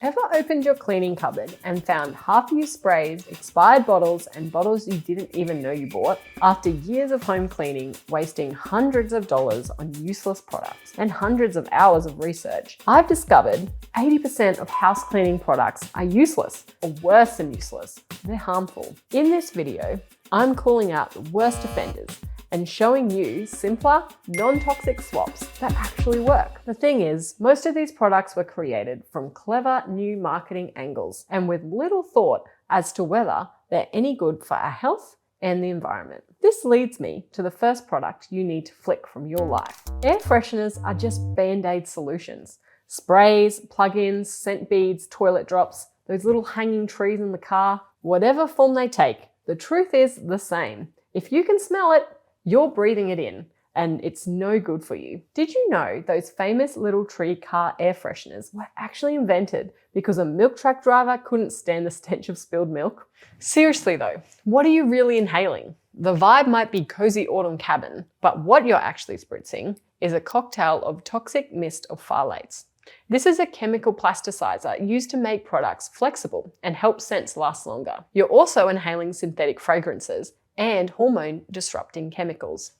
Ever opened your cleaning cupboard and found half-used sprays, expired bottles, and bottles you didn't even know you bought? After years of home cleaning, wasting hundreds of dollars on useless products, and hundreds of hours of research, I've discovered 80% of house cleaning products are useless, or worse than useless, they're harmful. In this video, I'm calling out the worst offenders and showing you simpler, non-toxic swaps that actually work. The thing is, most of these products were created from clever new marketing angles and with little thought as to whether they're any good for our health and the environment. This leads me to the first product you need to flick from your life. Air fresheners are just band-aid solutions. Sprays, plug-ins, scent beads, toilet drops, those little hanging trees in the car, whatever form they take, the truth is the same. If you can smell it, you're breathing it in, and it's no good for you. Did you know those famous little tree car air fresheners were actually invented because a milk truck driver couldn't stand the stench of spilled milk? Seriously though, what are you really inhaling? The vibe might be cozy autumn cabin, but what you're actually spritzing is a cocktail of toxic mist of phthalates. This is a chemical plasticizer used to make products flexible and help scents last longer. You're also inhaling synthetic fragrances and hormone-disrupting chemicals.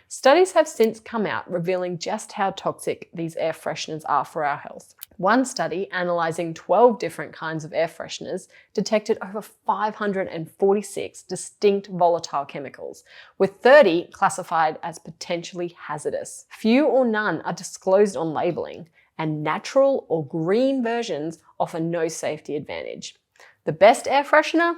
Studies have since come out revealing just how toxic these air fresheners are for our health. One study analysing 12 different kinds of air fresheners detected over 546 distinct volatile chemicals, with 30 classified as potentially hazardous. Few or none are disclosed on labelling, and natural or green versions offer no safety advantage. The best air freshener?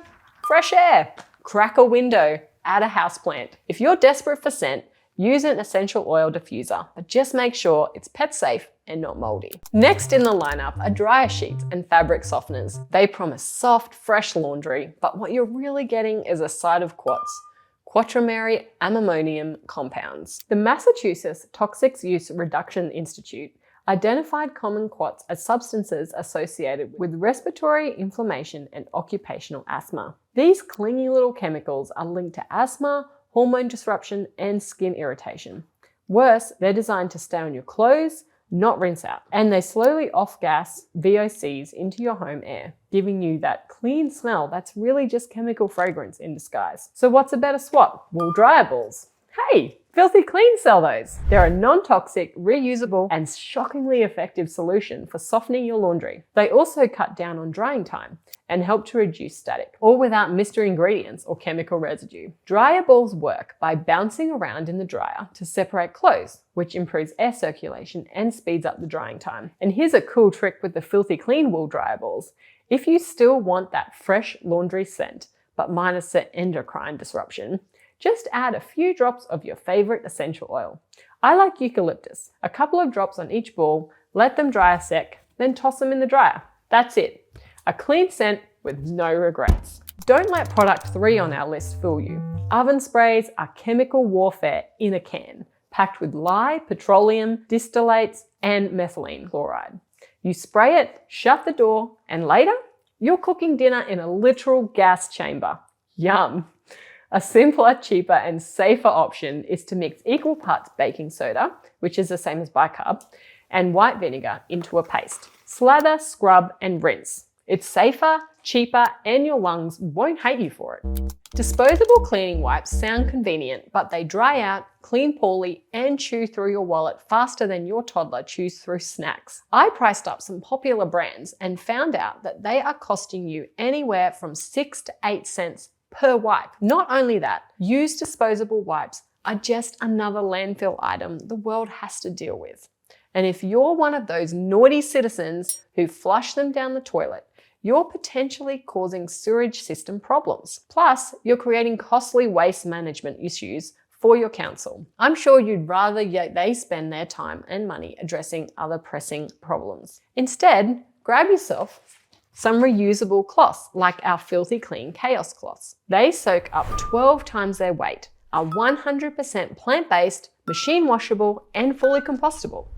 Fresh air! Crack a window. Add a houseplant. If you're desperate for scent, use an essential oil diffuser, but just make sure it's pet safe and not moldy. Next in the lineup are dryer sheets and fabric softeners. They promise soft, fresh laundry, but what you're really getting is a side of quats. Quaternary ammonium compounds. The Massachusetts Toxic Use Reduction Institute identified common quats as substances associated with respiratory inflammation and occupational asthma. These clingy little chemicals are linked to asthma, hormone disruption, and skin irritation. Worse, they're designed to stay on your clothes, not rinse out, and they slowly off-gas VOCs into your home air, giving you that clean smell that's really just chemical fragrance in disguise. So what's a better swap? Wool dryer balls. Hey! Filthy Clean sell those. They're a non-toxic, reusable, and shockingly effective solution for softening your laundry. They also cut down on drying time and help to reduce static, all without mystery ingredients or chemical residue. Dryer balls work by bouncing around in the dryer to separate clothes, which improves air circulation and speeds up the drying time. And here's a cool trick with the Filthy Clean wool dryer balls. If you still want that fresh laundry scent, but minus the endocrine disruption, just add a few drops of your favorite essential oil. I like eucalyptus. A couple of drops on each ball, let them dry a sec, then toss them in the dryer. That's it. A clean scent with no regrets. Don't let product 3 on our list fool you. Oven sprays are chemical warfare in a can, packed with lye, petroleum, distillates, and methylene chloride. You spray it, shut the door, and later, you're cooking dinner in a literal gas chamber. Yum. A simpler, cheaper, and safer option is to mix equal parts baking soda, which is the same as bicarb, and white vinegar into a paste. Slather, scrub, and rinse. It's safer, cheaper, and your lungs won't hate you for it. Disposable cleaning wipes sound convenient, but they dry out, clean poorly, and chew through your wallet faster than your toddler chews through snacks. I priced up some popular brands and found out that they are costing you anywhere from 6 to 8 cents per wipe. Not only that, used disposable wipes are just another landfill item the world has to deal with. And if you're one of those naughty citizens who flush them down the toilet, you're potentially causing sewage system problems. Plus, you're creating costly waste management issues for your council. I'm sure you'd rather they spend their time and money addressing other pressing problems. Instead, grab yourself some reusable cloths like our Filthy Clean Chaos cloths. They soak up 12 times their weight, are 100% plant-based, machine washable, and fully compostable.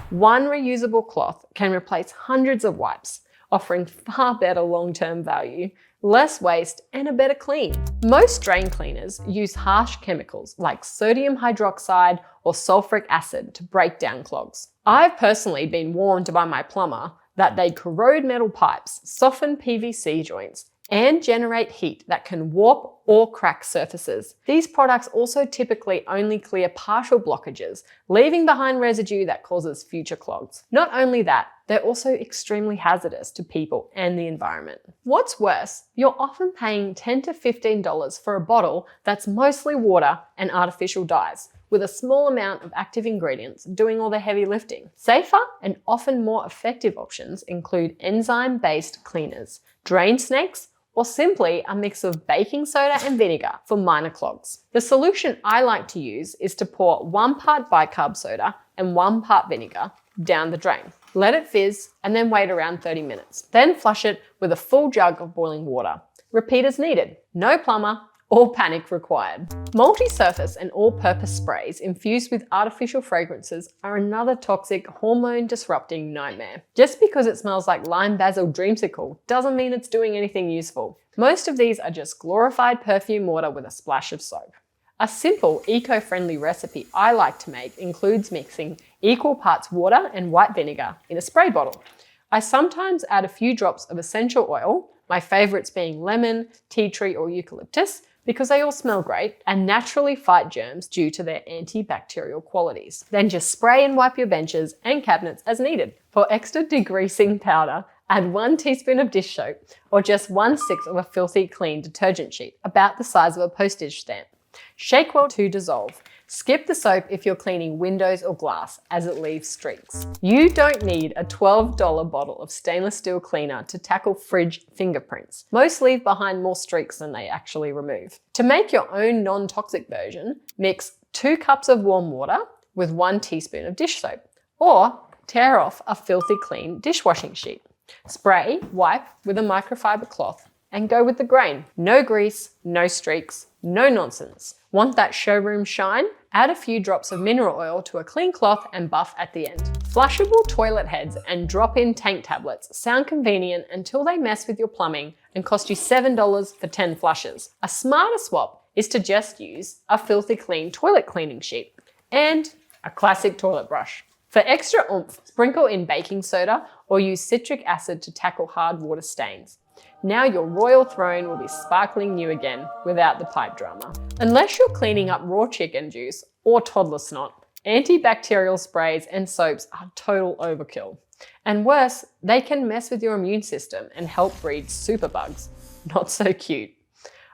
One reusable cloth can replace hundreds of wipes, offering far better long-term value, less waste, and a better clean. Most drain cleaners use harsh chemicals like sodium hydroxide or sulfuric acid to break down clogs. I've personally been warned by my plumber that they corrode metal pipes, soften PVC joints, and generate heat that can warp or crack surfaces. These products also typically only clear partial blockages, leaving behind residue that causes future clogs. Not only that, they're also extremely hazardous to people and the environment. What's worse, you're often paying $10 to $15 for a bottle that's mostly water and artificial dyes, with a small amount of active ingredients doing all the heavy lifting. Safer and often more effective options include enzyme-based cleaners, drain snakes, or simply a mix of baking soda and vinegar for minor clogs. The solution I like to use is to pour 1 part bicarb soda and 1 part vinegar down the drain. Let it fizz and then wait around 30 minutes. Then flush it with a full jug of boiling water. Repeat as needed. No plumber or panic required. Multi-surface and all-purpose sprays infused with artificial fragrances are another toxic, hormone-disrupting nightmare. Just because it smells like lime basil dreamsicle doesn't mean it's doing anything useful. Most of these are just glorified perfume water with a splash of soap. A simple, eco-friendly recipe I like to make includes mixing equal parts water and white vinegar in a spray bottle. I sometimes add a few drops of essential oil, my favorites being lemon, tea tree, or eucalyptus, because they all smell great and naturally fight germs due to their antibacterial qualities. Then just spray and wipe your benches and cabinets as needed. For extra degreasing powder, add 1 teaspoon of dish soap or just 1/6 of a filthy clean detergent sheet, about the size of a postage stamp. Shake well to dissolve. Skip the soap if you're cleaning windows or glass, as it leaves streaks. You don't need a $12 bottle of stainless steel cleaner to tackle fridge fingerprints. Most leave behind more streaks than they actually remove. To make your own non-toxic version, mix 2 cups of warm water with 1 teaspoon of dish soap, or tear off a filthy clean dishwashing sheet. Spray, wipe with a microfiber cloth, and go with the grain. No grease, no streaks, no nonsense. Want that showroom shine? Add a few drops of mineral oil to a clean cloth and buff at the end. Flushable toilet heads and drop-in tank tablets sound convenient until they mess with your plumbing and cost you $7 for 10 flushes. A smarter swap is to just use a filthy clean toilet cleaning sheet and a classic toilet brush. For extra oomph, sprinkle in baking soda or use citric acid to tackle hard water stains. Now your royal throne will be sparkling new again without the pipe drama. Unless you're cleaning up raw chicken juice or toddler snot, antibacterial sprays and soaps are total overkill. And worse, they can mess with your immune system and help breed superbugs. Not so cute.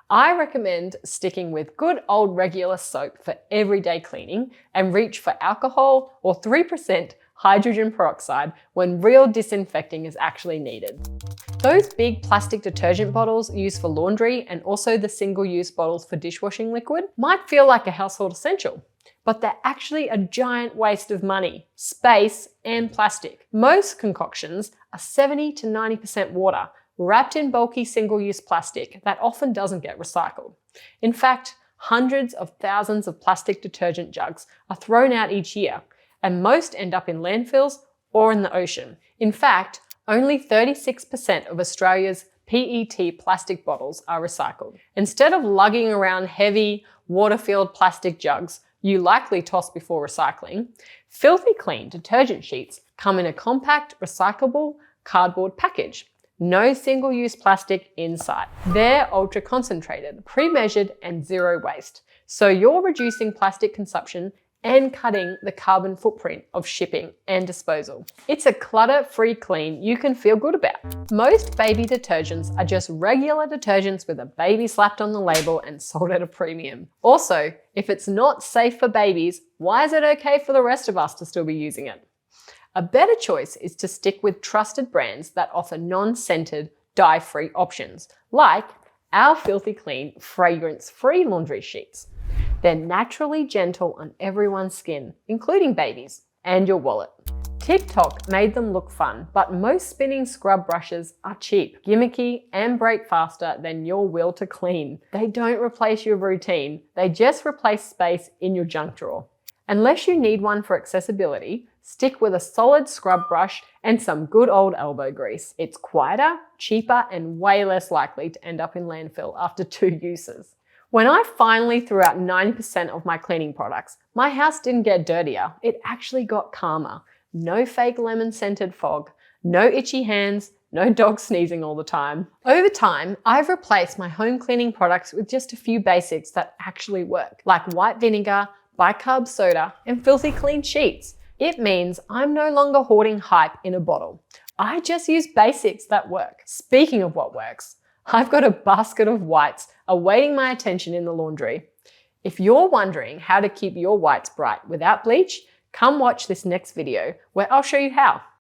I recommend sticking with good old regular soap for everyday cleaning and reach for alcohol or 3% hydrogen peroxide when real disinfecting is actually needed. Those big plastic detergent bottles used for laundry and also the single-use bottles for dishwashing liquid might feel like a household essential, but they're actually a giant waste of money, space, and plastic. Most concoctions are 70 to 90% water, wrapped in bulky single-use plastic that often doesn't get recycled. In fact, hundreds of thousands of plastic detergent jugs are thrown out each year, and most end up in landfills or in the ocean. In fact, only 36% of Australia's PET plastic bottles are recycled. Instead of lugging around heavy, water-filled plastic jugs you likely toss before recycling, Filthy Clean detergent sheets come in a compact, recyclable cardboard package. No single-use plastic inside. They're ultra-concentrated, pre-measured, and zero waste. So you're reducing plastic consumption and cutting the carbon footprint of shipping and disposal. It's a clutter-free clean you can feel good about. Most baby detergents are just regular detergents with a baby slapped on the label and sold at a premium. Also, if it's not safe for babies, why is it okay for the rest of us to still be using it? A better choice is to stick with trusted brands that offer non-scented, dye-free options, like our Filthy Clean fragrance-free laundry sheets. They're naturally gentle on everyone's skin, including babies, and your wallet. TikTok made them look fun, but most spinning scrub brushes are cheap, gimmicky, and break faster than your will to clean. They don't replace your routine, they just replace space in your junk drawer. Unless you need one for accessibility, stick with a solid scrub brush and some good old elbow grease. It's quieter, cheaper, and way less likely to end up in landfill after 2 uses. When I finally threw out 90% of my cleaning products, my house didn't get dirtier, it actually got calmer. No fake lemon-scented fog, No itchy hands, no dog sneezing all the time. Over time, I've replaced my home cleaning products with just a few basics that actually work, like white vinegar, bicarb soda, and filthy clean sheets. It means I'm no longer hoarding hype in a bottle. I just use basics that work. Speaking of what works, I've got a basket of whites awaiting my attention in the laundry. If you're wondering how to keep your whites bright without bleach, come watch this next video where I'll show you how.